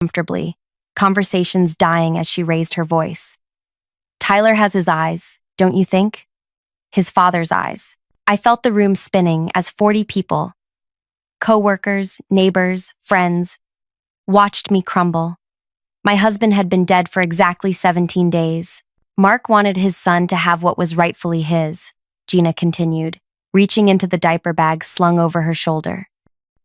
comfortably, conversations dying as she raised her voice. Tyler has his eyes, don't you think? His father's eyes. I felt the room spinning as 40 people, coworkers, neighbors, friends, watched me crumble. My husband had been dead for exactly 17 days. Mark wanted his son to have what was rightfully his, Gina continued, reaching into the diaper bag slung over her shoulder.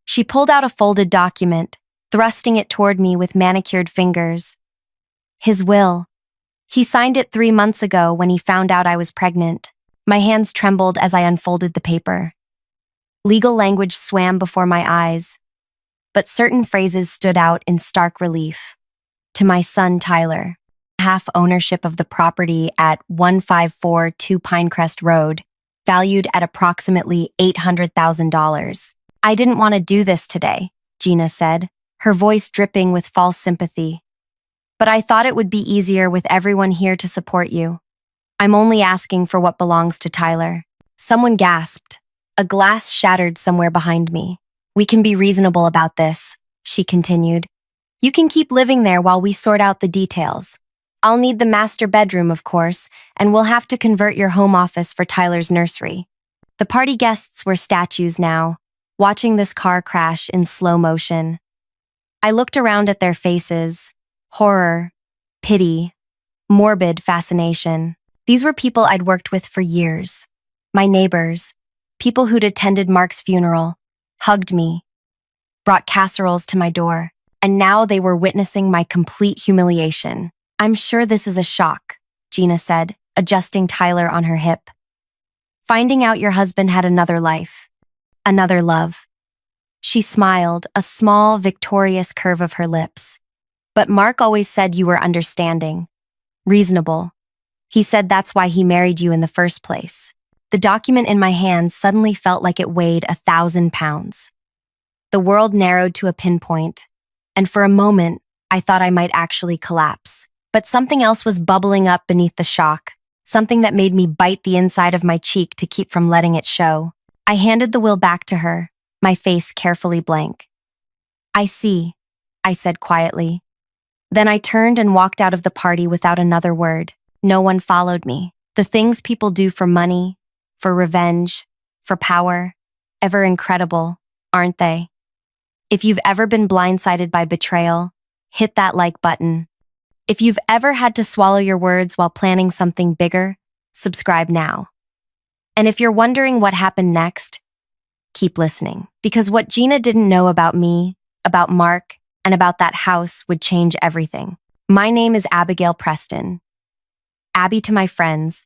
She pulled out a folded document, thrusting it toward me with manicured fingers. His will. He signed it 3 months ago when he found out I was pregnant. My hands trembled as I unfolded the paper. Legal language swam before my eyes, but certain phrases stood out in stark relief. To my son, Tyler, half ownership of the property at 1542 Pinecrest Road, valued at approximately $800,000. I didn't want to do this today, Gina said, her voice dripping with false sympathy. But I thought it would be easier with everyone here to support you. I'm only asking for what belongs to Tyler. Someone gasped. A glass shattered somewhere behind me. We can be reasonable about this, she continued. You can keep living there while we sort out the details. I'll need the master bedroom, of course, and we'll have to convert your home office for Tyler's nursery. The party guests were statues now, watching this car crash in slow motion. I looked around at their faces. Horror, pity, morbid fascination. These were people I'd worked with for years. My neighbors, people who'd attended Mark's funeral, hugged me, brought casseroles to my door, and now they were witnessing my complete humiliation. I'm sure this is a shock, Gina said, adjusting Tyler on her hip. Finding out your husband had another life, another love. She smiled, a small, victorious curve of her lips. But Mark always said you were understanding, reasonable. He said that's why he married you in the first place. The document in my hand suddenly felt like it weighed 1,000 pounds. The world narrowed to a pinpoint, and for a moment, I thought I might actually collapse. But something else was bubbling up beneath the shock, something that made me bite the inside of my cheek to keep from letting it show. I handed the will back to her, my face carefully blank. I see, I said quietly. Then I turned and walked out of the party without another word. No one followed me. The things people do for money, for revenge, for power, ever incredible, aren't they? If you've ever been blindsided by betrayal, hit that like button. If you've ever had to swallow your words while planning something bigger, subscribe now. And if you're wondering what happened next, keep listening. Because what Gina didn't know about me, about Mark, and about that house would change everything. My name is Abigail Preston. Abby to my friends,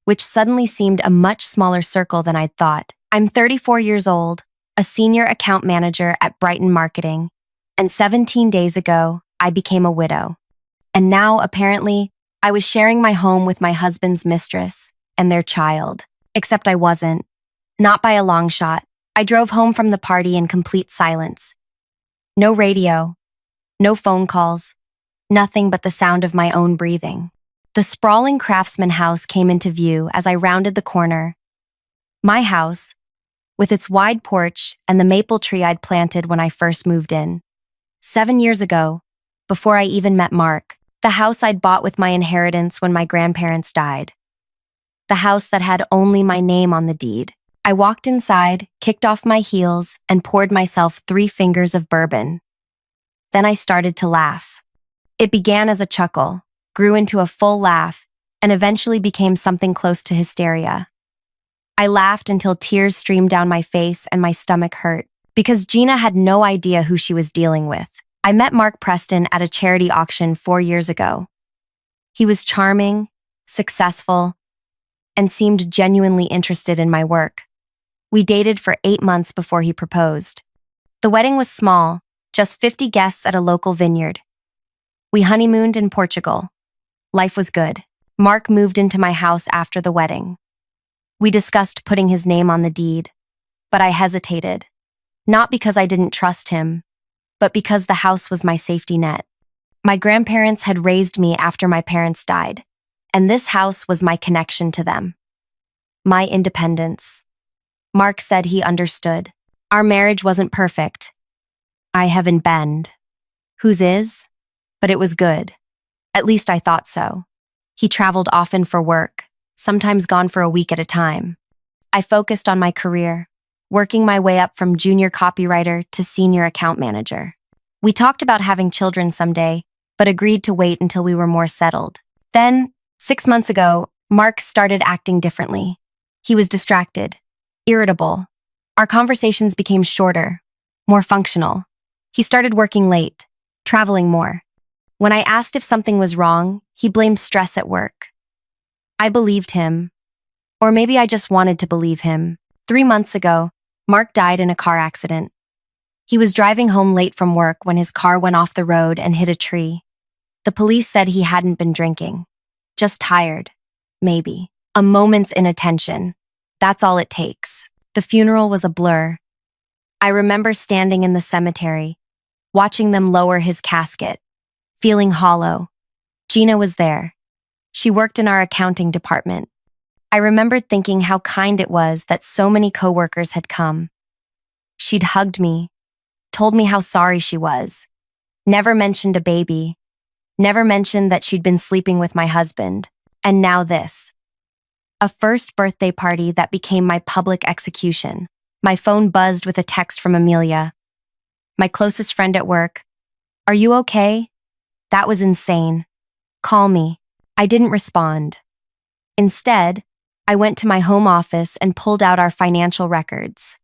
which suddenly seemed a much smaller circle than I'd thought. I'm 34 years old, a senior account manager at Brighton Marketing, and 17 days ago, I became a widow. And now, apparently, I was sharing my home with my husband's mistress and their child. Except I wasn't. Not by a long shot. I drove home from the party in complete silence. No radio, no phone calls, nothing but the sound of my own breathing. The sprawling craftsman house came into view as I rounded the corner. My house, with its wide porch and the maple tree I'd planted when I first moved in. 7 years ago, before I even met Mark, the house I'd bought with my inheritance when my grandparents died. The house that had only my name on the deed. I walked inside, kicked off my heels, and poured myself 3 fingers of bourbon. Then I started to laugh. It began as a chuckle, grew into a full laugh, and eventually became something close to hysteria. I laughed until tears streamed down my face and my stomach hurt, because Gina had no idea who she was dealing with. I met Mark Preston at a charity auction 4 years ago. He was charming, successful, and seemed genuinely interested in my work. We dated for 8 months before he proposed. The wedding was small, just 50 guests at a local vineyard. We honeymooned in Portugal. Life was good. Mark moved into my house after the wedding. We discussed putting his name on the deed, but I hesitated. Not because I didn't trust him, but because the house was my safety net. My grandparents had raised me after my parents died, and this house was my connection to them. My independence. Mark said he understood. Our marriage wasn't perfect. I haven't been. Whose is? But it was good. At least I thought so. He traveled often for work, sometimes gone for a week at a time. I focused on my career, working my way up from junior copywriter to senior account manager. We talked about having children someday, but agreed to wait until we were more settled. Then, 6 months ago, Mark started acting differently. He was distracted, irritable. Our conversations became shorter, more functional. He started working late, traveling more. When I asked if something was wrong, he blamed stress at work. I believed him. Or maybe I just wanted to believe him. 3 months ago, Mark died in a car accident. He was driving home late from work when his car went off the road and hit a tree. The police said he hadn't been drinking. Just tired. Maybe. A moment's inattention. That's all it takes. The funeral was a blur. I remember standing in the cemetery, watching them lower his casket, feeling hollow. Gina was there. She worked in our accounting department. I remembered thinking how kind it was that so many coworkers had come. She'd hugged me, told me how sorry she was, never mentioned a baby, never mentioned that she'd been sleeping with my husband, and now this. A first birthday party that became my public execution. My phone buzzed with a text from Amelia, my closest friend at work. "Are you okay?" That was insane. "Call me." I didn't respond. Instead, I went to my home office and pulled out our financial records.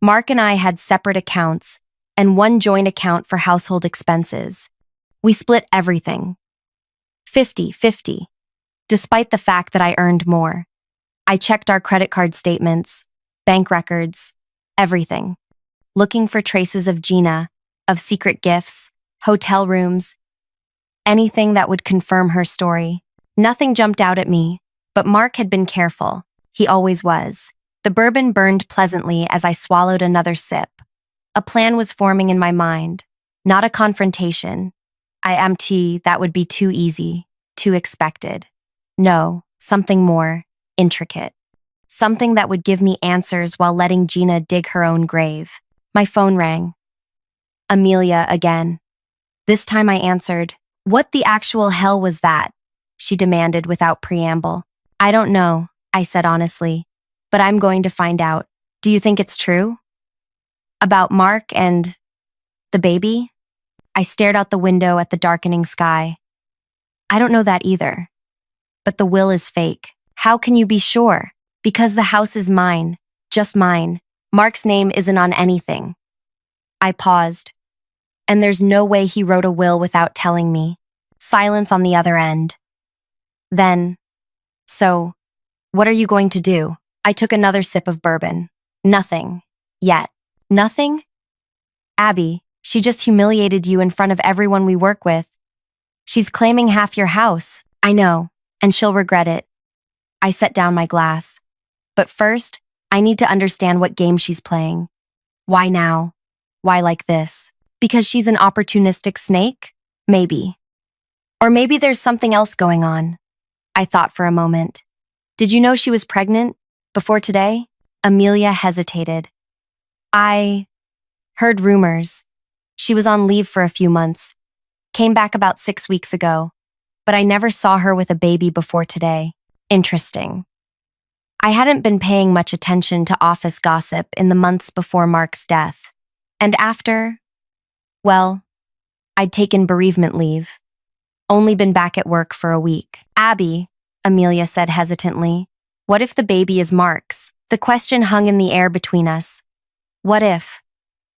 Mark and I had separate accounts and one joint account for household expenses. We split everything. 50-50, despite the fact that I earned more. I checked our credit card statements, bank records, everything, looking for traces of Gina, of secret gifts, hotel rooms, anything that would confirm her story. Nothing jumped out at me, but Mark had been careful. He always was. The bourbon burned pleasantly as I swallowed another sip. A plan was forming in my mind, not a confrontation. That would be too easy, too expected. No, something more intricate. Something that would give me answers while letting Gina dig her own grave. My phone rang. Amelia again. This time I answered. "What the actual hell was that?" she demanded without preamble. "I don't know," I said honestly, "but I'm going to find out. Do you think it's true?" "About Mark and the baby?" I stared out the window at the darkening sky. "I don't know that either. But the will is fake." "How can you be sure?" "Because the house is mine, just mine. Mark's name isn't on anything." I paused. "And there's no way he wrote a will without telling me." Silence on the other end. Then, "So, what are you going to do?" I took another sip of bourbon. "Nothing. Yet." "Nothing?" "Abby, she just humiliated you in front of everyone we work with. She's claiming half your house." "I know, and she'll regret it." I set down my glass. "But first, I need to understand what game she's playing. Why now? Why like this? Because she's an opportunistic snake? Maybe. Or maybe there's something else going on." I thought for a moment. "Did you know she was pregnant? Before today?" Amelia hesitated. "I heard rumors. She was on leave for a few months. Came back about 6 weeks ago. But I never saw her with a baby before today." Interesting. I hadn't been paying much attention to office gossip in the months before Mark's death. And after, well, I'd taken bereavement leave. Only been back at work for a week. "Abby," Amelia said hesitantly, "what if the baby is Mark's?" The question hung in the air between us. What if?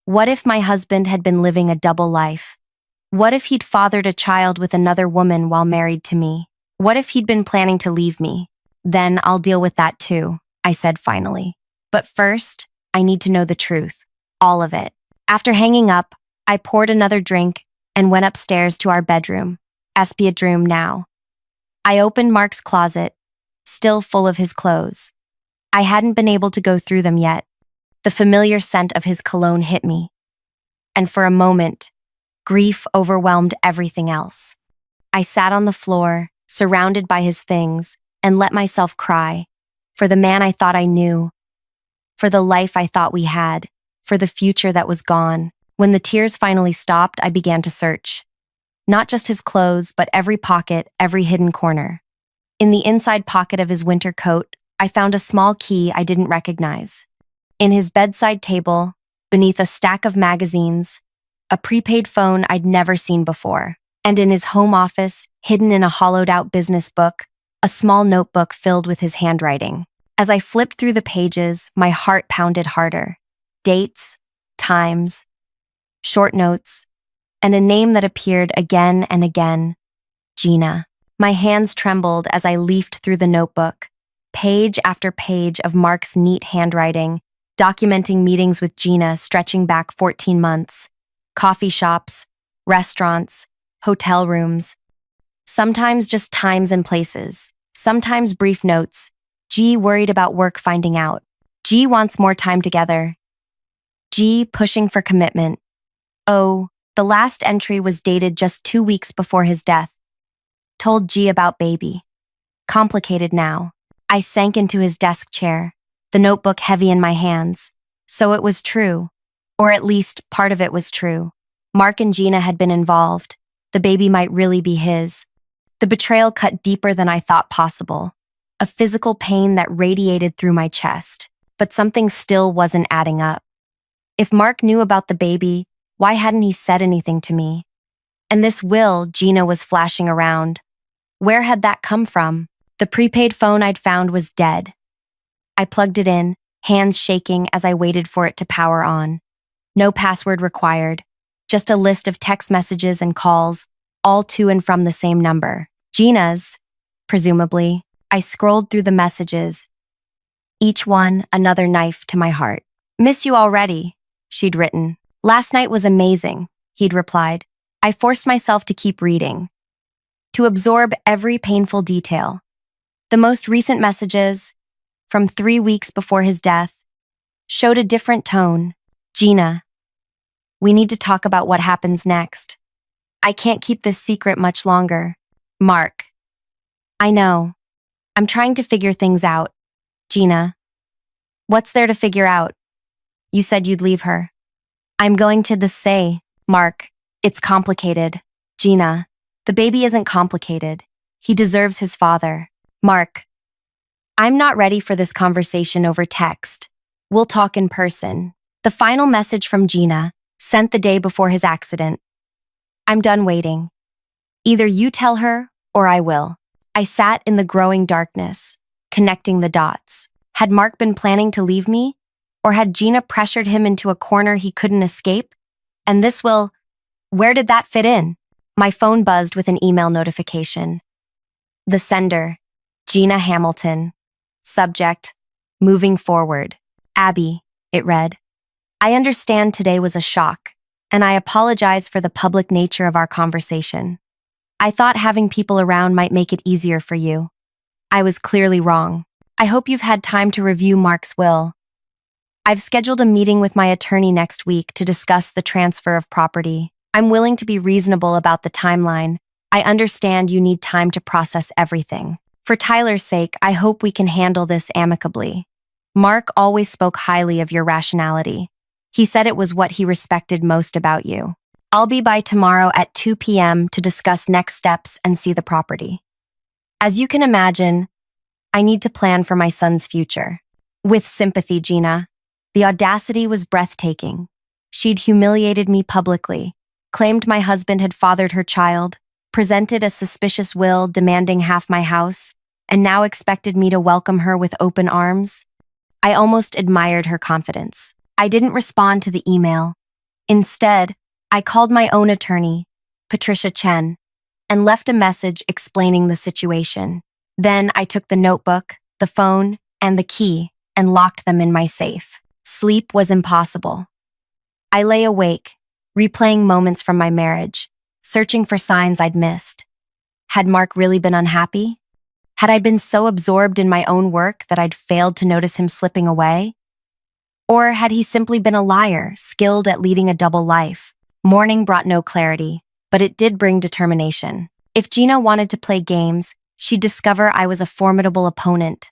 What if my husband had been living a double life? What if he'd fathered a child with another woman while married to me? What if he'd been planning to leave me? "Then I'll deal with that too," I said finally. "But first, I need to know the truth. All of it." After hanging up, I poured another drink and went upstairs to our bedroom. Bedroom now. I opened Mark's closet, still full of his clothes. I hadn't been able to go through them yet. The familiar scent of his cologne hit me. And for a moment, grief overwhelmed everything else. I sat on the floor, surrounded by his things, and let myself cry. For the man I thought I knew. For the life I thought we had. For the future that was gone. When the tears finally stopped, I began to search. Not just his clothes, but every pocket, every hidden corner. In the inside pocket of his winter coat, I found a small key I didn't recognize. In his bedside table, beneath a stack of magazines, a prepaid phone I'd never seen before. And in his home office, hidden in a hollowed-out business book, a small notebook filled with his handwriting. As I flipped through the pages, my heart pounded harder. Dates, times, short notes, and a name that appeared again and again, Gina. My hands trembled as I leafed through the notebook, page after page of Mark's neat handwriting, documenting meetings with Gina stretching back 14 months, coffee shops, restaurants, hotel rooms, sometimes just times and places, sometimes brief notes. G worried about work finding out. G wants more time together. G pushing for commitment. O, the last entry was dated just 2 weeks before his death. Told G about baby. Complicated now. I sank into his desk chair, the notebook heavy in my hands. So it was true. Or at least part of it was true. Mark and Gina had been involved. The baby might really be his. The betrayal cut deeper than I thought possible. A physical pain that radiated through my chest. But something still wasn't adding up. If Mark knew about the baby, why hadn't he said anything to me? And this will Gina was flashing around. Where had that come from? The prepaid phone I'd found was dead. I plugged it in, hands shaking as I waited for it to power on. No password required. Just a list of text messages and calls, all to and from the same number. Gina's, presumably. I scrolled through the messages. Each one another knife to my heart. Miss you already, she'd written. Last night was amazing, he'd replied. I forced myself to keep reading, to absorb every painful detail. The most recent messages, from 3 weeks before his death, showed a different tone. Gina, we need to talk about what happens next. I can't keep this secret much longer. Mark. I know. I'm trying to figure things out. Gina. What's there to figure out? You said you'd leave her. I'm going to say, Mark, it's complicated. Gina. The baby isn't complicated. He deserves his father. Mark. I'm not ready for this conversation over text. We'll talk in person. The final message from Gina, sent the day before his accident. I'm done waiting. Either you tell her, or I will. I sat in the growing darkness, connecting the dots. Had Mark been planning to leave me? Or had Gina pressured him into a corner he couldn't escape? And this will... Where did that fit in? My phone buzzed with an email notification. The sender, Gina Hamilton. Subject, moving forward. Abby, it read. I understand today was a shock, and I apologize for the public nature of our conversation. I thought having people around might make it easier for you. I was clearly wrong. I hope you've had time to review Mark's will. I've scheduled a meeting with my attorney next week to discuss the transfer of property. I'm willing to be reasonable about the timeline. I understand you need time to process everything. For Tyler's sake, I hope we can handle this amicably. Mark always spoke highly of your rationality. He said it was what he respected most about you. I'll be by tomorrow at 2 p.m. to discuss next steps and see the property. As you can imagine, I need to plan for my son's future. With sympathy, Gina. The audacity was breathtaking. She'd humiliated me publicly, claimed my husband had fathered her child, presented a suspicious will demanding half my house, and now expected me to welcome her with open arms. I almost admired her confidence. I didn't respond to the email. Instead, I called my own attorney, Patricia Chen, and left a message explaining the situation. Then I took the notebook, the phone, and the key and locked them in my safe. Sleep was impossible. I lay awake, replaying moments from my marriage, searching for signs I'd missed. Had Mark really been unhappy? Had I been so absorbed in my own work that I'd failed to notice him slipping away? Or had he simply been a liar, skilled at leading a double life? Morning brought no clarity, but it did bring determination. If Gina wanted to play games, she'd discover I was a formidable opponent.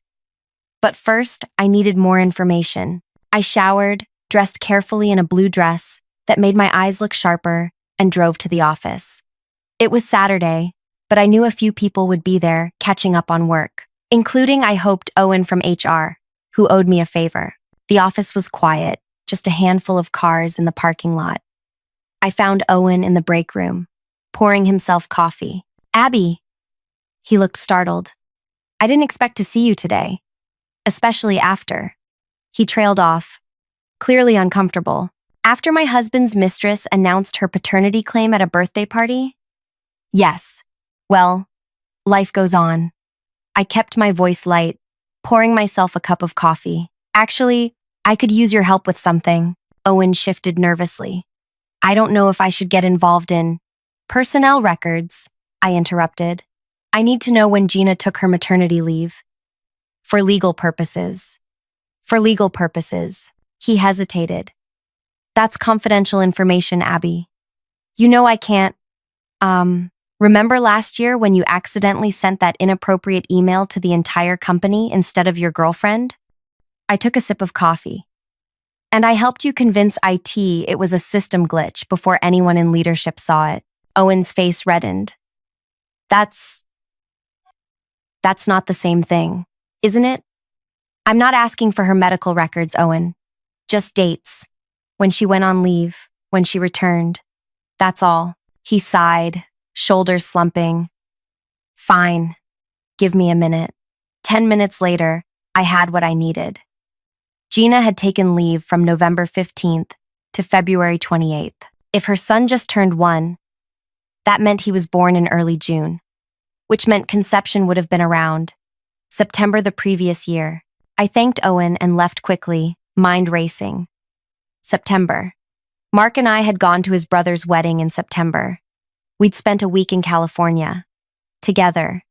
But first, I needed more information. I showered, dressed carefully in a blue dress, that made my eyes look sharper, and drove to the office. It was Saturday, but I knew a few people would be there catching up on work, including, I hoped, Owen from HR, who owed me a favor. The office was quiet, just a handful of cars in the parking lot. I found Owen in the break room, pouring himself coffee. "Abby." He looked startled. "I didn't expect to see you today, especially after." He trailed off, clearly uncomfortable. "After my husband's mistress announced her paternity claim at a birthday party?" "Yes. Well, life goes on." I kept my voice light, pouring myself a cup of coffee. "Actually, I could use your help with something." Owen shifted nervously. "I don't know if I should get involved in personnel records," I interrupted. "I need to know when Gina took her maternity leave." For legal purposes." "For legal purposes." He hesitated. "That's confidential information, Abby. You know I can't, remember last year when you accidentally sent that inappropriate email to the entire company instead of your girlfriend?" I took a sip of coffee. "And I helped you convince IT it was a system glitch before anyone in leadership saw it." Owen's face reddened. That's not the same thing, isn't it?" "I'm not asking for her medical records, Owen. Just dates. When she went on leave, when she returned. That's all." He sighed, shoulders slumping. "Fine. Give me a minute." 10 minutes later, I had what I needed. Gina had taken leave from November 15th to February 28th. If her son just turned 1, that meant he was born in early June, which meant conception would have been around September the previous year. I thanked Owen and left quickly, mind racing. September. Mark and I had gone to his brother's wedding in September. We'd spent a week in California. Together.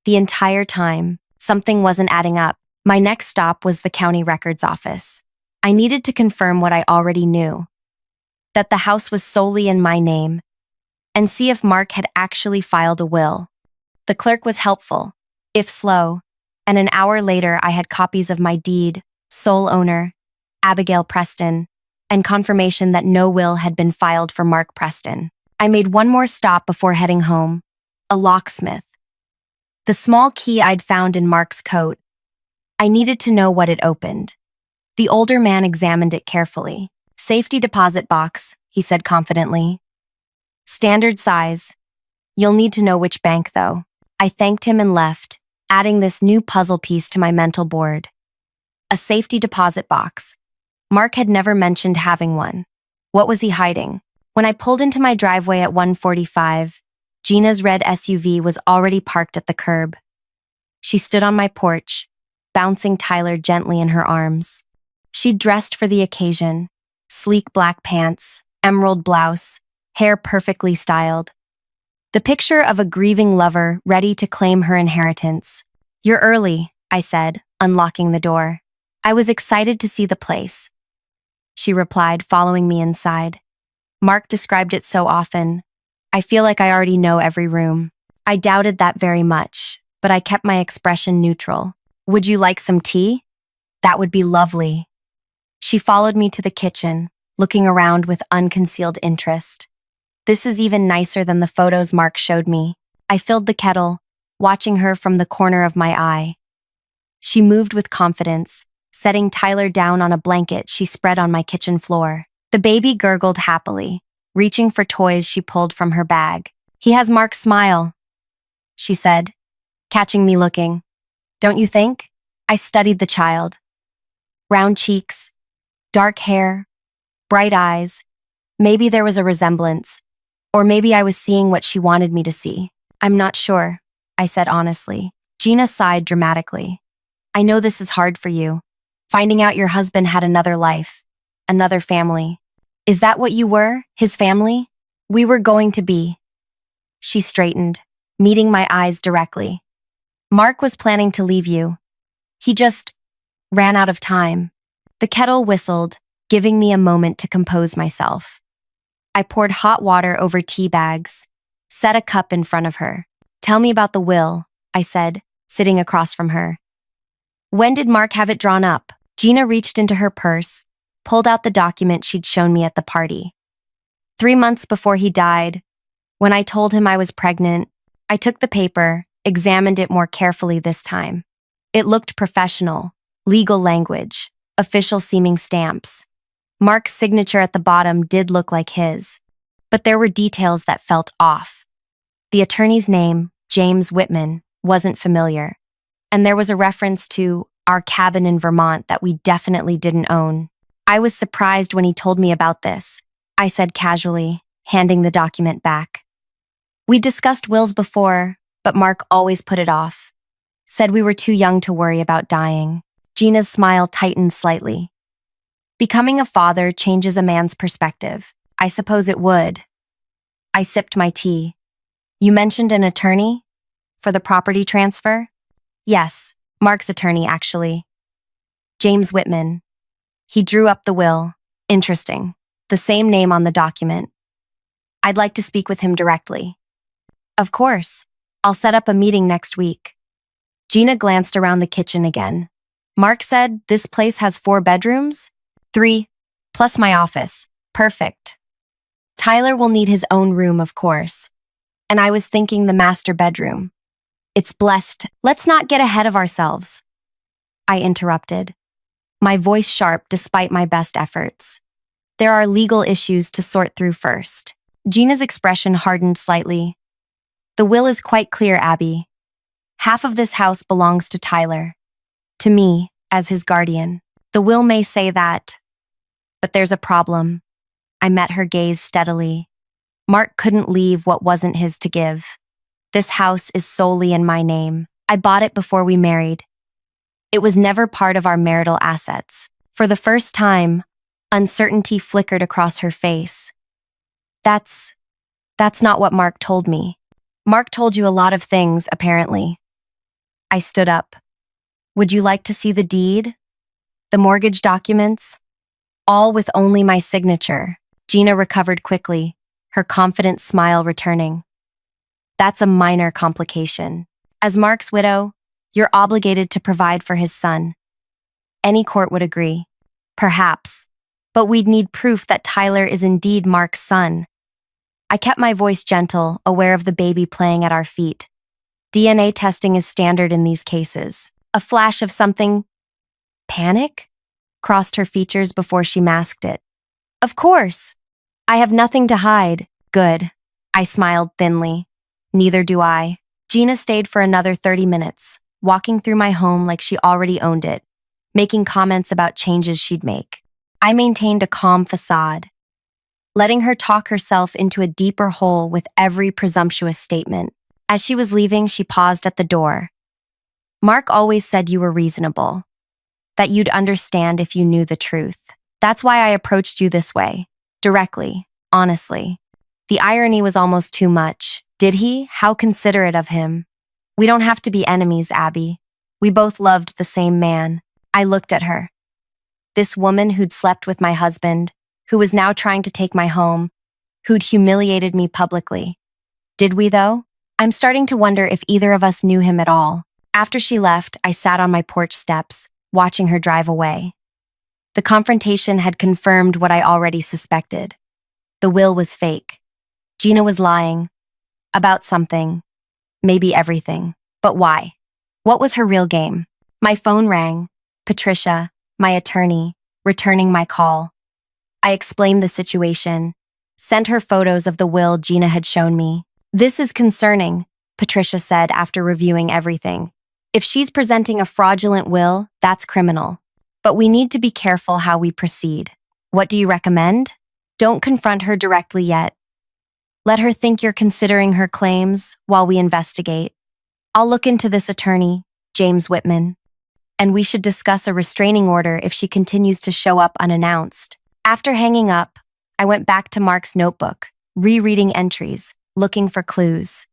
The entire time, something wasn't adding up. My next stop was the county records office. I needed to confirm what I already knew, that the house was solely in my name, and see if Mark had actually filed a will. The clerk was helpful, if slow, and an hour later I had copies of my deed, sole owner, Abigail Preston, and confirmation that no will had been filed for Mark Preston. I made one more stop before heading home, a locksmith. The small key I'd found in Mark's coat. I needed to know what it opened. The older man examined it carefully. "Safety deposit box," he said confidently. "Standard size. You'll need to know which bank, though." I thanked him and left, adding this new puzzle piece to my mental board. A safety deposit box. Mark had never mentioned having one. What was he hiding? When I pulled into my driveway at 1:45, Gina's red SUV was already parked at the curb. She stood on my porch, bouncing Tyler gently in her arms. She'd dressed for the occasion, sleek black pants, emerald blouse, hair perfectly styled. The picture of a grieving lover ready to claim her inheritance. "You're early," I said, unlocking the door. "I was excited to see the place," she replied, following me inside. "Mark described it so often. I feel like I already know every room." I doubted that very much, but I kept my expression neutral. "Would you like some tea?" "That would be lovely." She followed me to the kitchen, looking around with unconcealed interest. "This is even nicer than the photos Mark showed me." I filled the kettle, watching her from the corner of my eye. She moved with confidence, setting Tyler down on a blanket she spread on my kitchen floor. The baby gurgled happily, reaching for toys she pulled from her bag. "He has Mark's smile," she said, catching me looking. "Don't you think?" I studied the child. Round cheeks, dark hair, bright eyes. Maybe there was a resemblance, or maybe I was seeing what she wanted me to see. "I'm not sure," I said honestly. Gina sighed dramatically. "I know this is hard for you, finding out your husband had another life, another family. Is that what you were, his family?" "We were going to be." She straightened, meeting my eyes directly. "Mark was planning to leave you. He just ran out of time." The kettle whistled, giving me a moment to compose myself. I poured hot water over tea bags, set a cup in front of her. "Tell me about the will," I said, sitting across from her. "When did Mark have it drawn up?" Gina reached into her purse, pulled out the document she'd shown me at the party. 3 months before he died, when I told him I was pregnant, I took the paper, examined it more carefully this time. It looked professional, legal language, official seeming stamps. Mark's signature at the bottom did look like his, but there were details that felt off. The attorney's name, James Whitman, wasn't familiar, and there was a reference to our cabin in Vermont that we definitely didn't own. I was surprised when he told me about this, I said casually, handing the document back. We discussed wills before, but Mark always put it off. Said we were too young to worry about dying. Gina's smile tightened slightly. Becoming a father changes a man's perspective. I suppose it would. I sipped my tea. You mentioned an attorney? For the property transfer? Yes, Mark's attorney, actually. James Whitman. He drew up the will. Interesting. The same name on the document. I'd like to speak with him directly. Of course. I'll set up a meeting next week. Gina glanced around the kitchen again. Mark said this place has 4 bedrooms? 3, plus my office. Perfect. Tyler will need his own room, of course. And I was thinking the master bedroom. It's blessed. Let's not get ahead of ourselves. I interrupted, my voice sharp despite my best efforts. There are legal issues to sort through first. Gina's expression hardened slightly. The will is quite clear, Abby. Half of this house belongs to Tyler. To me, as his guardian. The will may say that. But there's a problem. I met her gaze steadily. Mark couldn't leave what wasn't his to give. This house is solely in my name. I bought it before we married. It was never part of our marital assets. For the first time, uncertainty flickered across her face. That's not what Mark told me. Mark told you a lot of things, apparently. I stood up. Would you like to see the deed? The mortgage documents? All with only my signature. Gina recovered quickly, her confident smile returning. That's a minor complication. As Mark's widow, you're obligated to provide for his son. Any court would agree. Perhaps. But we'd need proof that Tyler is indeed Mark's son. I kept my voice gentle, aware of the baby playing at our feet. DNA testing is standard in these cases. A flash of something... Panic? Crossed her features before she masked it. Of course. I have nothing to hide. Good. I smiled thinly. Neither do I. Gina stayed for another 30 minutes, walking through my home like she already owned it, making comments about changes she'd make. I maintained a calm facade, letting her talk herself into a deeper hole with every presumptuous statement. As she was leaving, she paused at the door. Mark always said you were reasonable, that you'd understand if you knew the truth. That's why I approached you this way, directly, honestly. The irony was almost too much. Did he? How considerate of him. We don't have to be enemies, Abby. We both loved the same man. I looked at her. This woman who'd slept with my husband, who was now trying to take my home, who'd humiliated me publicly. Did we, though? I'm starting to wonder if either of us knew him at all. After she left, I sat on my porch steps, watching her drive away. The confrontation had confirmed what I already suspected. The will was fake. Gina was lying. About something. Maybe everything. But why? What was her real game? My phone rang. Patricia, my attorney, returning my call. I explained the situation, sent her photos of the will Gina had shown me. This is concerning, Patricia said after reviewing everything. If she's presenting a fraudulent will, that's criminal. But we need to be careful how we proceed. What do you recommend? Don't confront her directly yet. Let her think you're considering her claims while we investigate. I'll look into this attorney, James Whitman, and we should discuss a restraining order if she continues to show up unannounced. After hanging up, I went back to Mark's notebook, rereading entries, looking for clues.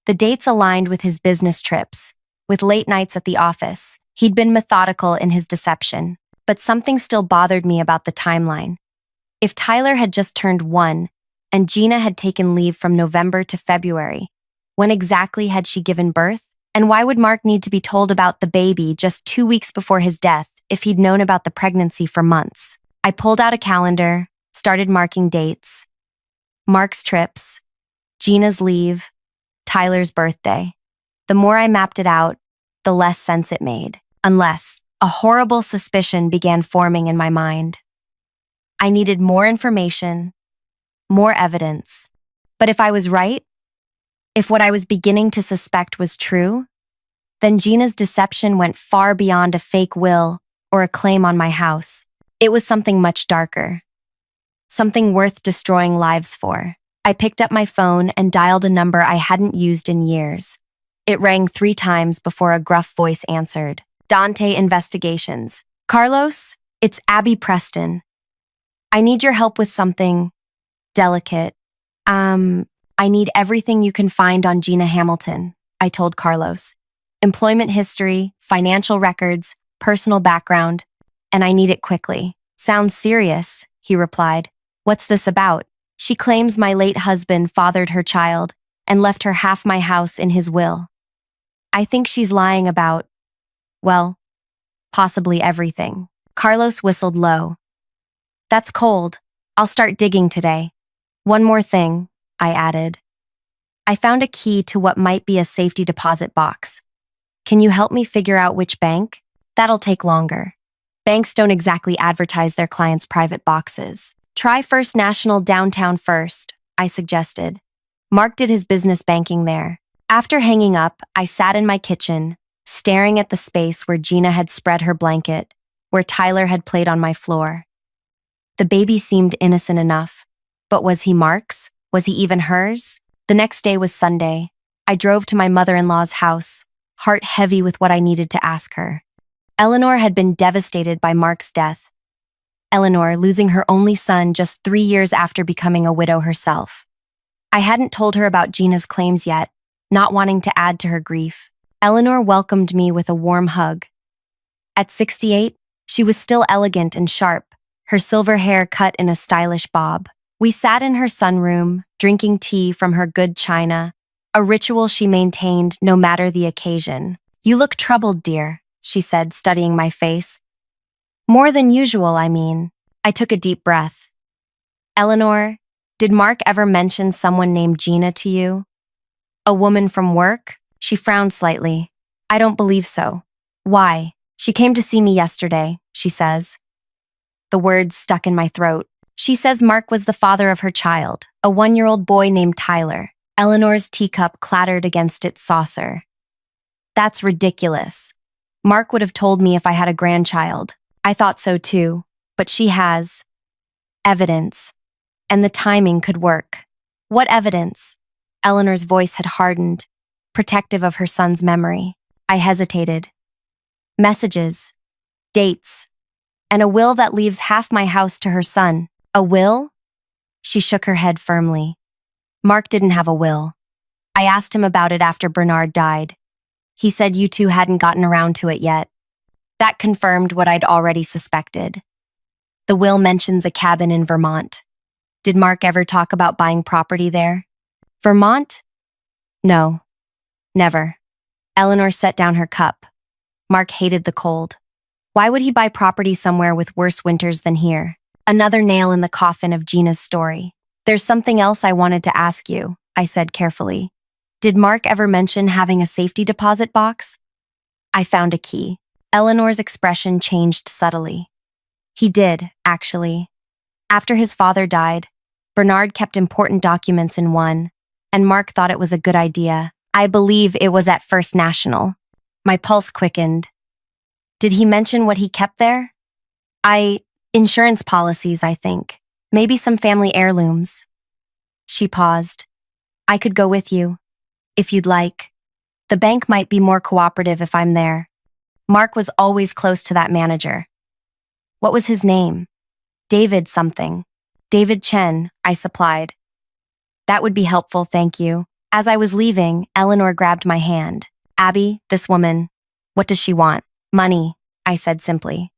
The dates aligned with his business trips, with late nights at the office. He'd been methodical in his deception, but something still bothered me about the timeline. If Tyler had just turned 1, and Gina had taken leave from November to February, when exactly had she given birth? And why would Mark need to be told about the baby just 2 weeks before his death if he'd known about the pregnancy for months? I pulled out a calendar, started marking dates. Mark's trips, Gina's leave, Tyler's birthday. The more I mapped it out, the less sense it made, unless a horrible suspicion began forming in my mind. I needed more information, more evidence. But if I was right, if what I was beginning to suspect was true, then Gina's deception went far beyond a fake will or a claim on my house. It was something much darker, something worth destroying lives for. I picked up my phone and dialed a number I hadn't used in years. It rang 3 times before a gruff voice answered. Dante Investigations. Carlos, it's Abby Preston. I need your help with something delicate. I need everything you can find on Gina Hamilton, I told Carlos. Employment history, financial records, personal background, and I need it quickly. Sounds serious, he replied. What's this about? She claims my late husband fathered her child and left her half my house in his will. I think she's lying about, well, possibly everything. Carlos whistled low. That's cold. I'll start digging today. One more thing, I added. I found a key to what might be a safety deposit box. Can you help me figure out which bank? That'll take longer. Banks don't exactly advertise their clients' private boxes. Try First National Downtown first, I suggested. Mark did his business banking there. After hanging up, I sat in my kitchen, staring at the space where Gina had spread her blanket, where Tyler had played on my floor. The baby seemed innocent enough, but was he Mark's? Was he even hers? The next day was Sunday. I drove to my mother-in-law's house, heart heavy with what I needed to ask her. Eleanor had been devastated by Mark's death. Eleanor losing her only son just 3 years after becoming a widow herself. I hadn't told her about Gina's claims yet, not wanting to add to her grief. Eleanor welcomed me with a warm hug. At 68, she was still elegant and sharp, her silver hair cut in a stylish bob. We sat in her sunroom, drinking tea from her good china, a ritual she maintained no matter the occasion. You look troubled, dear, she said, studying my face. More than usual, I mean. I took a deep breath. Eleanor, did Mark ever mention someone named Gina to you? A woman from work? She frowned slightly. I don't believe so. Why? She came to see me yesterday, she says. The words stuck in my throat. She says Mark was the father of her child, a 1-year-old boy named Tyler. Eleanor's teacup clattered against its saucer. That's ridiculous. Mark would have told me if I had a grandchild. I thought so too, but she has evidence, and the timing could work. What evidence? Eleanor's voice had hardened, protective of her son's memory. I hesitated. Messages, dates, and a will that leaves half my house to her son. A will? She shook her head firmly. Mark didn't have a will. I asked him about it after Bernard died. He said you two hadn't gotten around to it yet. That confirmed what I'd already suspected. The will mentions a cabin in Vermont. Did Mark ever talk about buying property there? Vermont? No, never. Eleanor set down her cup. Mark hated the cold. Why would he buy property somewhere with worse winters than here? Another nail in the coffin of Gina's story. There's something else I wanted to ask you, I said carefully. Did Mark ever mention having a safety deposit box? I found a key. Eleanor's expression changed subtly. He did, actually. After his father died, Bernard kept important documents in one, and Mark thought it was a good idea. I believe it was at First National. My pulse quickened. Did he mention what he kept there? Insurance policies, I think. Maybe some family heirlooms. She paused. I could go with you, if you'd like. The bank might be more cooperative if I'm there. Mark was always close to that manager. What was his name? David something. David Chen, I supplied. That would be helpful, thank you. As I was leaving, Eleanor grabbed my hand. Abby, this woman, what does she want? Money, I said simply.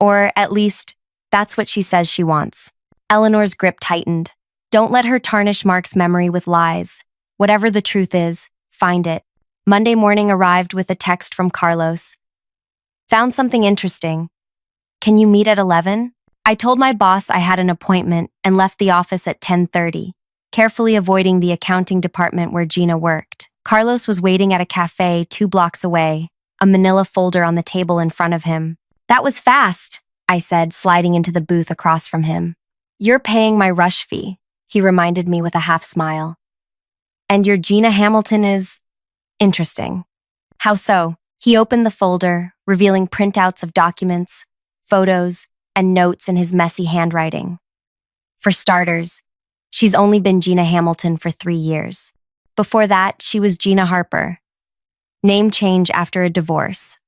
Or at least, that's what she says she wants. Eleanor's grip tightened. Don't let her tarnish Mark's memory with lies. Whatever the truth is, find it. Monday morning arrived with a text from Carlos. Found something interesting. Can you meet at 11? I told my boss I had an appointment and left the office at 10:30. carefully avoiding the accounting department where Gina worked. Carlos was waiting at a cafe 2 blocks away, a manila folder on the table in front of him. "That was fast," I said, sliding into the booth across from him. "You're paying my rush fee," he reminded me with a half smile. "And your Gina Hamilton is interesting." "How so?" He opened the folder, revealing printouts of documents, photos, and notes in his messy handwriting. "For starters, she's only been Gina Hamilton for 3 years. Before that, she was Gina Harper. Name change after a divorce.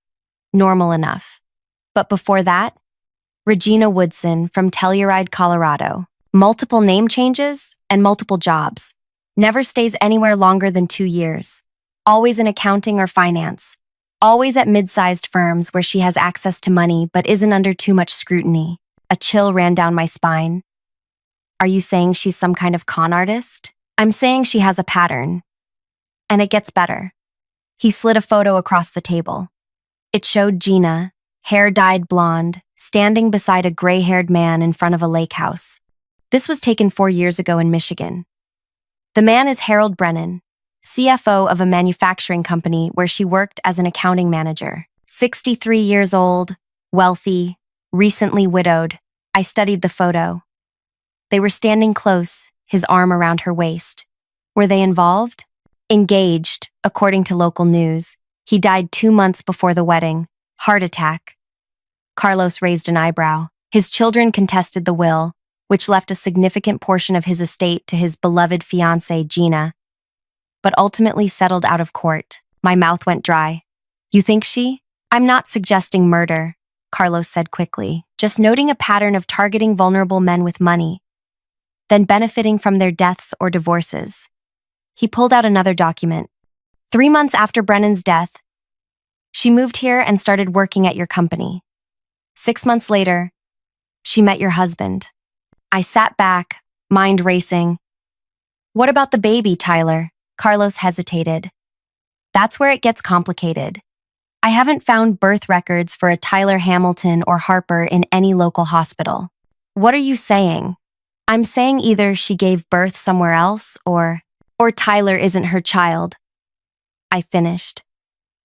Normal enough. But before that, Regina Woodson from Telluride, Colorado. Multiple name changes and multiple jobs. Never stays anywhere longer than 2 years. Always in accounting or finance. Always at mid-sized firms where she has access to money but isn't under too much scrutiny." A chill ran down my spine. "Are you saying she's some kind of con artist?" "I'm saying she has a pattern. And it gets better." He slid a photo across the table. It showed Gina, hair dyed blonde, standing beside a gray-haired man in front of a lake house. This was taken 4 years ago in Michigan. The man is Harold Brennan, CFO of a manufacturing company where she worked as an accounting manager. 63 years old, wealthy, recently widowed. I studied the photo. They were standing close, his arm around her waist. Were they involved? Engaged, according to local news. He died 2 months before the wedding. Heart attack. Carlos raised an eyebrow. His children contested the will, which left a significant portion of his estate to his beloved fiancée, Gina, but ultimately settled out of court. My mouth went dry. "You think she?" "I'm not suggesting murder," Carlos said quickly, "just noting a pattern of targeting vulnerable men with money, then benefiting from their deaths or divorces." He pulled out another document. 3 months after Brennan's death, she moved here and started working at your company. 6 months later, she met your husband. I sat back, mind racing. "What about the baby, Tyler?" Carlos hesitated. "That's where it gets complicated. I haven't found birth records for a Tyler Hamilton or Harper in any local hospital." "What are you saying?" "I'm saying either she gave birth somewhere else or Tyler isn't her child." I finished,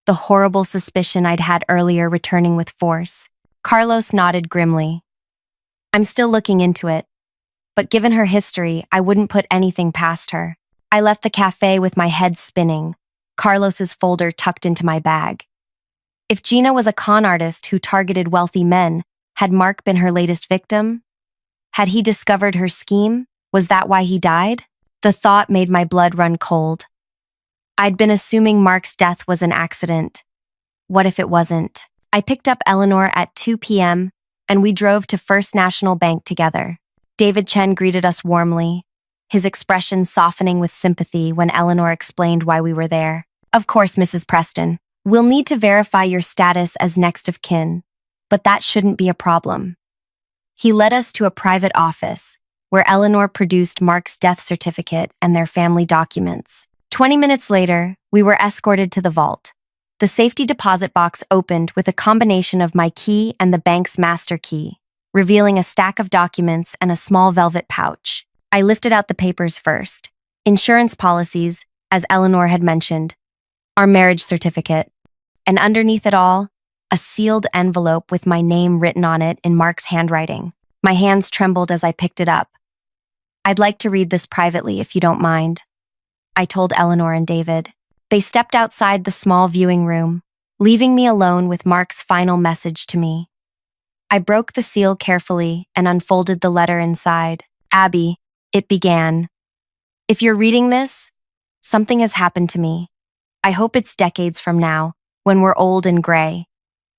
the horrible suspicion I'd had earlier returning with force. Carlos nodded grimly. "I'm still looking into it, but given her history, I wouldn't put anything past her." I left the cafe with my head spinning, Carlos's folder tucked into my bag. If Gina was a con artist who targeted wealthy men, had Mark been her latest victim? Had he discovered her scheme? Was that why he died? The thought made my blood run cold. I'd been assuming Mark's death was an accident. What if it wasn't? I picked up Eleanor at 2 p.m., and we drove to First National Bank together. David Chen greeted us warmly, his expression softening with sympathy when Eleanor explained why we were there. "Of course, Mrs. Preston. We'll need to verify your status as next of kin, but that shouldn't be a problem." He led us to a private office, where Eleanor produced Mark's death certificate and their family documents. 20 minutes later, we were escorted to the vault. The safety deposit box opened with a combination of my key and the bank's master key, revealing a stack of documents and a small velvet pouch. I lifted out the papers first. Insurance policies, as Eleanor had mentioned, our marriage certificate, and underneath it all, a sealed envelope with my name written on it in Mark's handwriting. My hands trembled as I picked it up. "I'd like to read this privately, if you don't mind," I told Eleanor and David. They stepped outside the small viewing room, leaving me alone with Mark's final message to me. I broke the seal carefully and unfolded the letter inside. "Abby," it began. "If you're reading this, something has happened to me. I hope it's decades from now, when we're old and gray.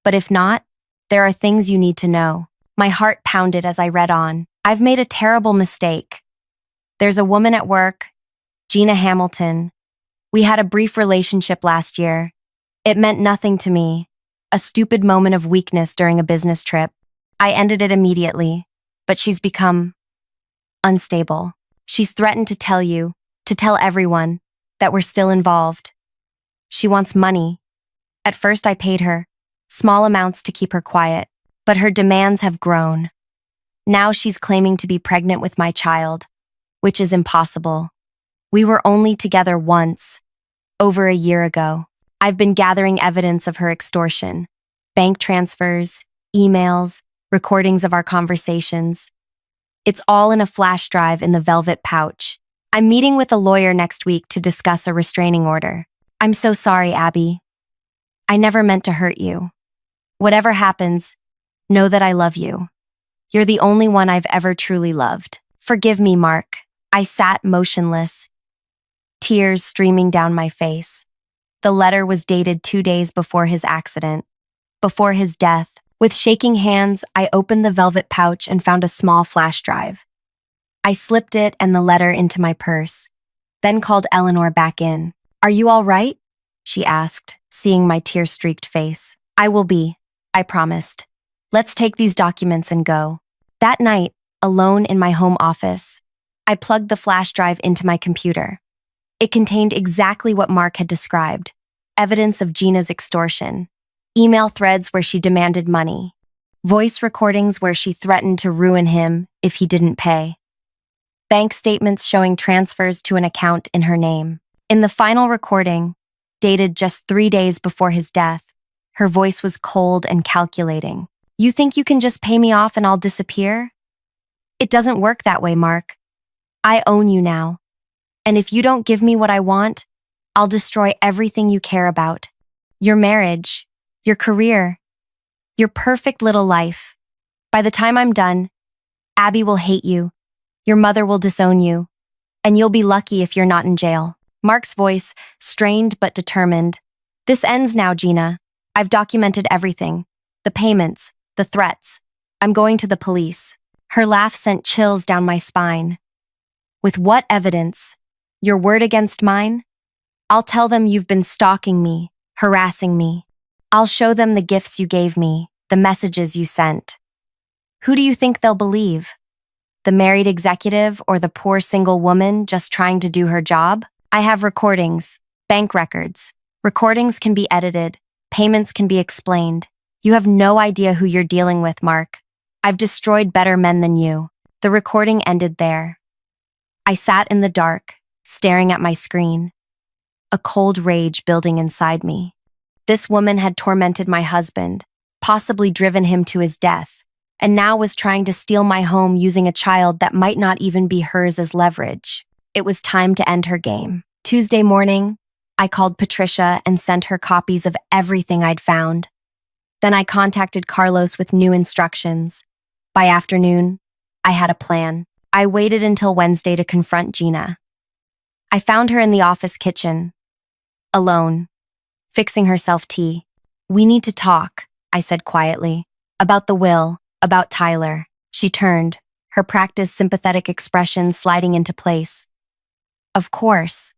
But if not, there are things you need to know." My heart pounded as I read on. "I've made a terrible mistake. There's a woman at work, Gina Hamilton. We had a brief relationship last year. It meant nothing to me. A stupid moment of weakness during a business trip. I ended it immediately, but she's become unstable. She's threatened to tell everyone, that we're still involved. She wants money. At first I paid her, small amounts to keep her quiet, but her demands have grown. Now she's claiming to be pregnant with my child, which is impossible. We were only together once, over a year ago. I've been gathering evidence of her extortion, bank transfers, emails, recordings of our conversations. It's all in a flash drive in the velvet pouch. I'm meeting with a lawyer next week to discuss a restraining order. I'm so sorry, Abby. I never meant to hurt you. Whatever happens, know that I love you. You're the only one I've ever truly loved. Forgive me, Mark. I sat motionless, tears streaming down my face. The letter was dated 2 days before his accident, before his death. With shaking hands, I opened the velvet pouch and found a small flash drive. I slipped it and the letter into my purse, then called Eleanor back in. "Are you all right?" she asked, seeing my tear-streaked face. "I will be," I promised. "Let's take these documents and go." That night, alone in my home office, I plugged the flash drive into my computer. It contained exactly what Mark had described: evidence of Gina's extortion, email threads where she demanded money, voice recordings where she threatened to ruin him if he didn't pay, bank statements showing transfers to an account in her name. In the final recording, dated just 3 days before his death, her voice was cold and calculating. "You think you can just pay me off and I'll disappear? It doesn't work that way, Mark. I own you now. And if you don't give me what I want, I'll destroy everything you care about. Your marriage, your career, your perfect little life. By the time I'm done, Abby will hate you, your mother will disown you, and you'll be lucky if you're not in jail." Mark's voice, strained but determined. "This ends now, Gina. I've documented everything. The payments, the threats. I'm going to the police." Her laugh sent chills down my spine. "With what evidence? Your word against mine? I'll tell them you've been stalking me, harassing me. I'll show them the gifts you gave me, the messages you sent. Who do you think they'll believe? The married executive or the poor single woman just trying to do her job? I have recordings, bank records. Recordings can be edited, payments can be explained. You have no idea who you're dealing with, Mark. I've destroyed better men than you." The recording ended there. I sat in the dark, staring at my screen, a cold rage building inside me. This woman had tormented my husband, possibly driven him to his death, and now was trying to steal my home using a child that might not even be hers as leverage. It was time to end her game. Tuesday morning, I called Patricia and sent her copies of everything I'd found. Then I contacted Carlos with new instructions. By afternoon, I had a plan. I waited until Wednesday to confront Gina. I found her in the office kitchen, alone, fixing herself tea. "We need to talk," I said quietly. "About the will, about Tyler." She turned, her practiced sympathetic expression sliding into place. "Of course.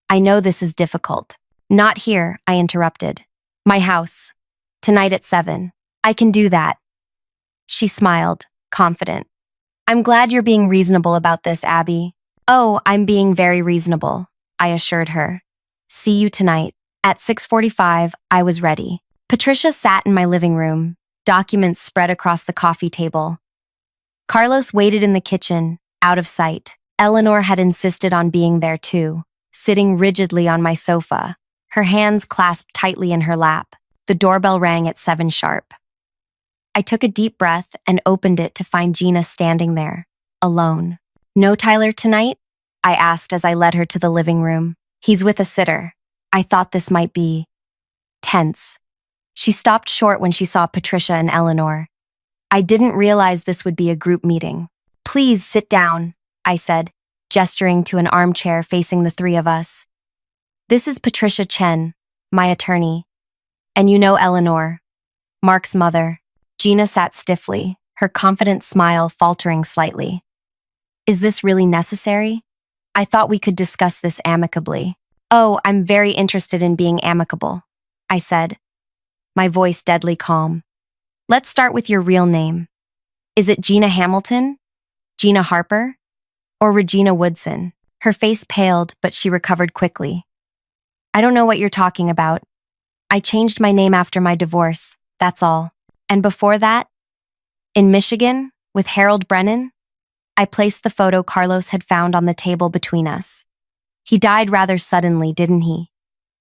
I know this is difficult." "Not here," I interrupted. "My house. Tonight at 7. I can do that." She smiled, confident. "I'm glad you're being reasonable about this, Abby." "Oh, I'm being very reasonable," I assured her. "See you tonight." At 6:45, I was ready. Patricia sat in my living room, documents spread across the coffee table. Carlos waited in the kitchen, out of sight. Eleanor had insisted on being there too, sitting rigidly on my sofa, her hands clasped tightly in her lap. The doorbell rang at 7 sharp. I took a deep breath and opened it to find Gina standing there, alone. "No Tyler tonight?" I asked as I led her to the living room. "He's with a sitter." I thought this might be tense. She stopped short when she saw Patricia and Eleanor. I didn't realize this would be a group meeting. "Please sit down," I said, gesturing to an armchair facing the 3 of us. "This is Patricia Chen, my attorney. And you know Eleanor, Mark's mother." Gina sat stiffly, her confident smile faltering slightly. "Is this really necessary? I thought we could discuss this amicably." "Oh, I'm very interested in being amicable," I said, my voice deadly calm. "Let's start with your real name. Is it Gina Hamilton? Gina Harper? Or Regina Woodson?" Her face paled, but she recovered quickly. "I don't know what you're talking about. I changed my name after my divorce, that's all. And before that, in Michigan, with Harold Brennan, I placed the photo Carlos had found on the table between us. He died rather suddenly, didn't he?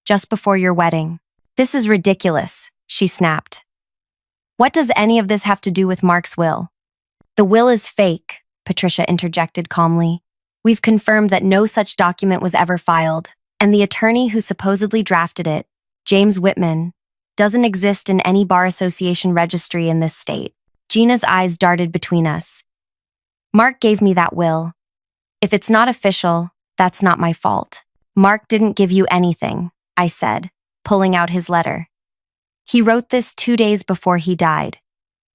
Just before your wedding. This is ridiculous, she snapped. What does any of this have to do with Mark's will? The will is fake, Patricia interjected calmly. We've confirmed that no such document was ever filed, and the attorney who supposedly drafted it, James Whitman, doesn't exist in any bar association registry in this state. Gina's eyes darted between us. Mark gave me that will. If it's not official, that's not my fault. Mark didn't give you anything, I said, pulling out his letter. He wrote this 2 days before he died.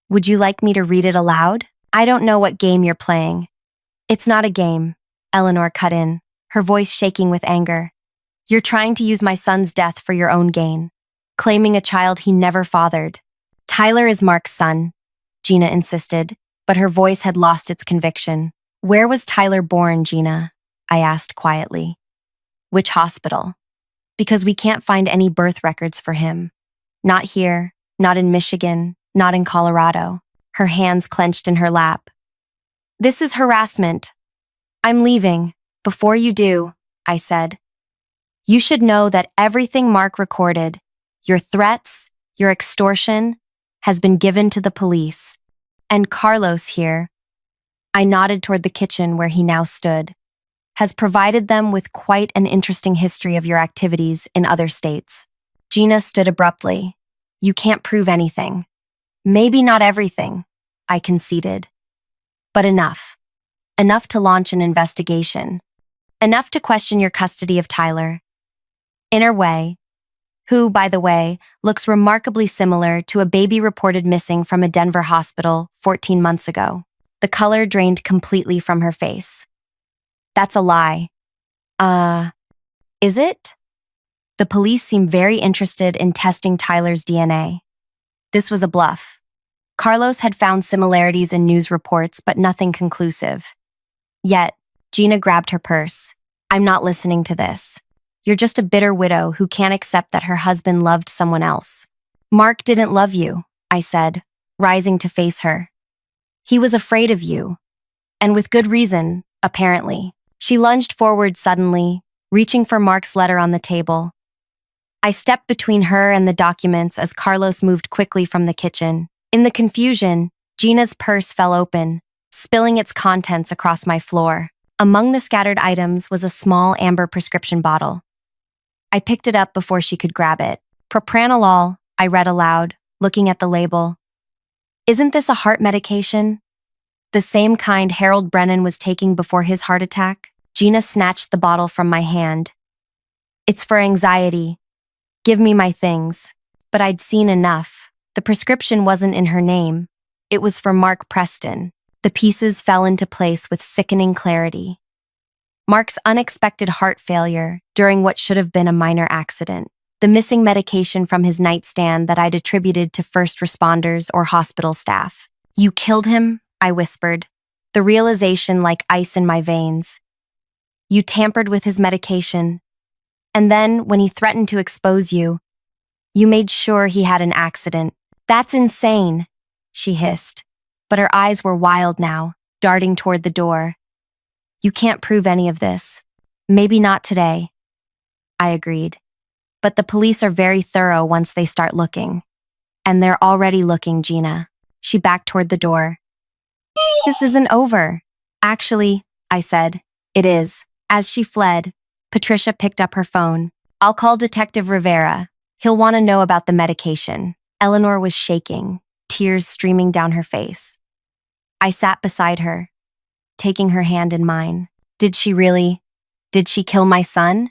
Would you like me to read it aloud? I don't know what game you're playing. It's not a game, Eleanor cut in, her voice shaking with anger. You're trying to use my son's death for your own gain, claiming a child he never fathered. Tyler is Mark's son, Gina insisted, but her voice had lost its conviction. Where was Tyler born, Gina? I asked quietly. Which hospital? Because we can't find any birth records for him. Not here, not in Michigan, not in Colorado. Her hands clenched in her lap. This is harassment. I'm leaving. Before you do, I said. You should know that everything Mark recorded, your threats, your extortion, has been given to the police. And Carlos here, I nodded toward the kitchen where he now stood, has provided them with quite an interesting history of your activities in other states. Gina stood abruptly. You can't prove anything. Maybe not everything, I conceded. But enough. Enough to launch an investigation. Enough to question your custody of Tyler. In her way, who, by the way, looks remarkably similar to a baby reported missing from a Denver hospital 14 months ago. The color drained completely from her face. That's a lie. Is it? The police seem very interested in testing Tyler's DNA. This was a bluff. Carlos had found similarities in news reports, but nothing conclusive. Yet, Gina grabbed her purse. I'm not listening to this. You're just a bitter widow who can't accept that her husband loved someone else. Mark didn't love you, I said, rising to face her. He was afraid of you. And with good reason, apparently. She lunged forward suddenly, reaching for Mark's letter on the table. I stepped between her and the documents as Carlos moved quickly from the kitchen. In the confusion, Gina's purse fell open, spilling its contents across my floor. Among the scattered items was a small amber prescription bottle. I picked it up before she could grab it. Propranolol, I read aloud, looking at the label. Isn't this a heart medication? The same kind Harold Brennan was taking before his heart attack? Gina snatched the bottle from my hand. It's for anxiety. Give me my things. But I'd seen enough. The prescription wasn't in her name. It was for Mark Preston. The pieces fell into place with sickening clarity. Mark's unexpected heart failure during what should have been a minor accident. The missing medication from his nightstand that I'd attributed to first responders or hospital staff. You killed him? I whispered, the realization like ice in my veins. You tampered with his medication. And then, when he threatened to expose you, you made sure he had an accident. That's insane, she hissed. But her eyes were wild now, darting toward the door. You can't prove any of this. Maybe not today. I agreed. But the police are very thorough once they start looking. And they're already looking, Gina. She backed toward the door. This isn't over. Actually, I said, it is. As she fled, Patricia picked up her phone. I'll call Detective Rivera. He'll want to know about the medication. Eleanor was shaking, tears streaming down her face. I sat beside her, taking her hand in mine. Did she kill my son?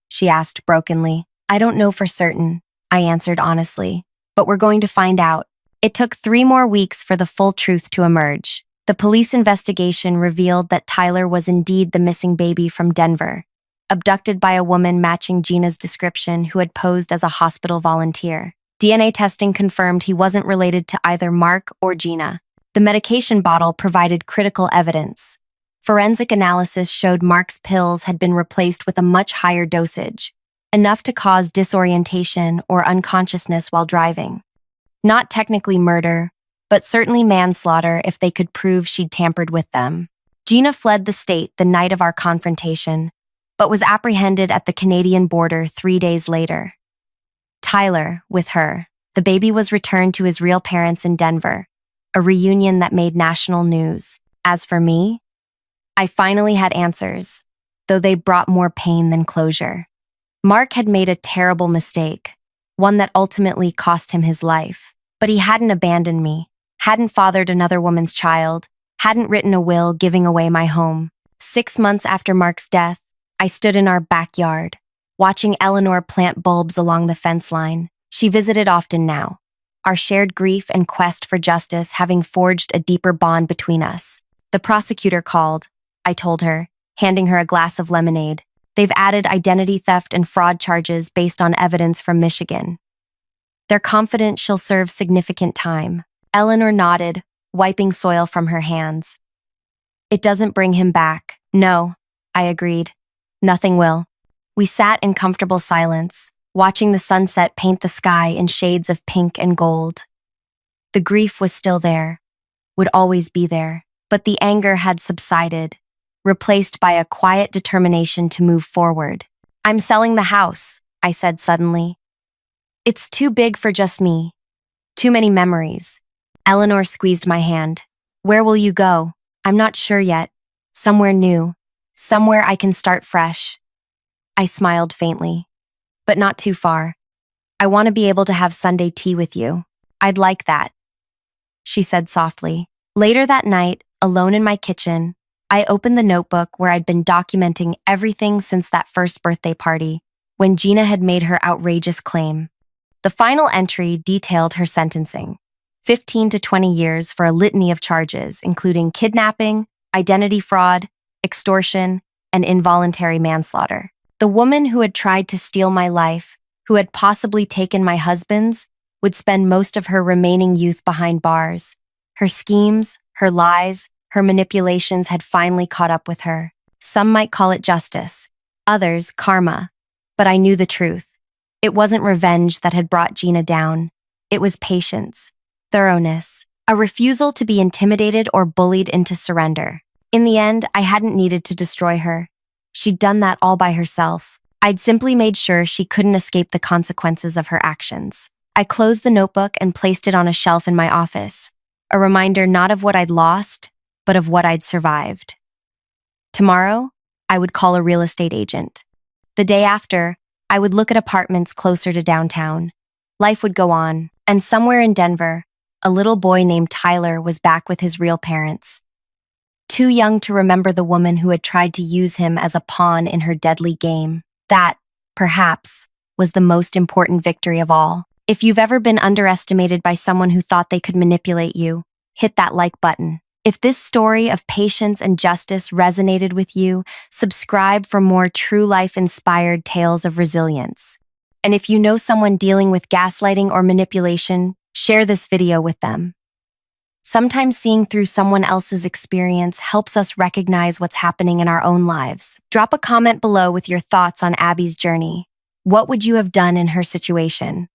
She asked brokenly. I don't know for certain, I answered honestly, but we're going to find out. It took 3 more weeks for the full truth to emerge. The police investigation revealed that Tyler was indeed the missing baby from Denver, abducted by a woman matching Gina's description who had posed as a hospital volunteer. DNA testing confirmed he wasn't related to either Mark or Gina. The medication bottle provided critical evidence. Forensic analysis showed Mark's pills had been replaced with a much higher dosage, enough to cause disorientation or unconsciousness while driving. Not technically murder, but certainly manslaughter if they could prove she'd tampered with them. Gina fled the state the night of our confrontation, but was apprehended at the Canadian border 3 days later. Tyler, with her, the baby was returned to his real parents in Denver, a reunion that made national news. As for me, I finally had answers, though they brought more pain than closure. Mark had made a terrible mistake, one that ultimately cost him his life. But he hadn't abandoned me, hadn't fathered another woman's child, hadn't written a will giving away my home. 6 months after Mark's death, I stood in our backyard, watching Eleanor plant bulbs along the fence line. She visited often now, our shared grief and quest for justice having forged a deeper bond between us. The prosecutor called, I told her, handing her a glass of lemonade. They've added identity theft and fraud charges based on evidence from Michigan. They're confident she'll serve significant time. Eleanor nodded, wiping soil from her hands. It doesn't bring him back. No, I agreed. Nothing will. We sat in comfortable silence, watching the sunset paint the sky in shades of pink and gold. The grief was still there, would always be there, but the anger had subsided, replaced by a quiet determination to move forward. I'm selling the house, I said suddenly. It's too big for just me. Too many memories. Eleanor squeezed my hand. Where will you go? I'm not sure yet. Somewhere new. Somewhere I can start fresh. I smiled faintly. But not too far. I want to be able to have Sunday tea with you. I'd like that, she said softly. Later that night, alone in my kitchen, I opened the notebook where I'd been documenting everything since that first birthday party, when Gina had made her outrageous claim. The final entry detailed her sentencing, 15 to 20 years for a litany of charges, including kidnapping, identity fraud, extortion, and involuntary manslaughter. The woman who had tried to steal my life, who had possibly taken my husband's, would spend most of her remaining youth behind bars. Her schemes, her lies, her manipulations had finally caught up with her. Some might call it justice, others karma. But I knew the truth. It wasn't revenge that had brought Gina down. It was patience, thoroughness, a refusal to be intimidated or bullied into surrender. In the end, I hadn't needed to destroy her. She'd done that all by herself. I'd simply made sure she couldn't escape the consequences of her actions. I closed the notebook and placed it on a shelf in my office, a reminder not of what I'd lost, but of what I'd survived. Tomorrow, I would call a real estate agent. The day after, I would look at apartments closer to downtown. Life would go on, and somewhere in Denver, a little boy named Tyler was back with his real parents. Too young to remember the woman who had tried to use him as a pawn in her deadly game. That, perhaps, was the most important victory of all. If you've ever been underestimated by someone who thought they could manipulate you, hit that like button. If this story of patience and justice resonated with you, subscribe for more true life-inspired tales of resilience. And if you know someone dealing with gaslighting or manipulation, share this video with them. Sometimes seeing through someone else's experience helps us recognize what's happening in our own lives. Drop a comment below with your thoughts on Abby's journey. What would you have done in her situation?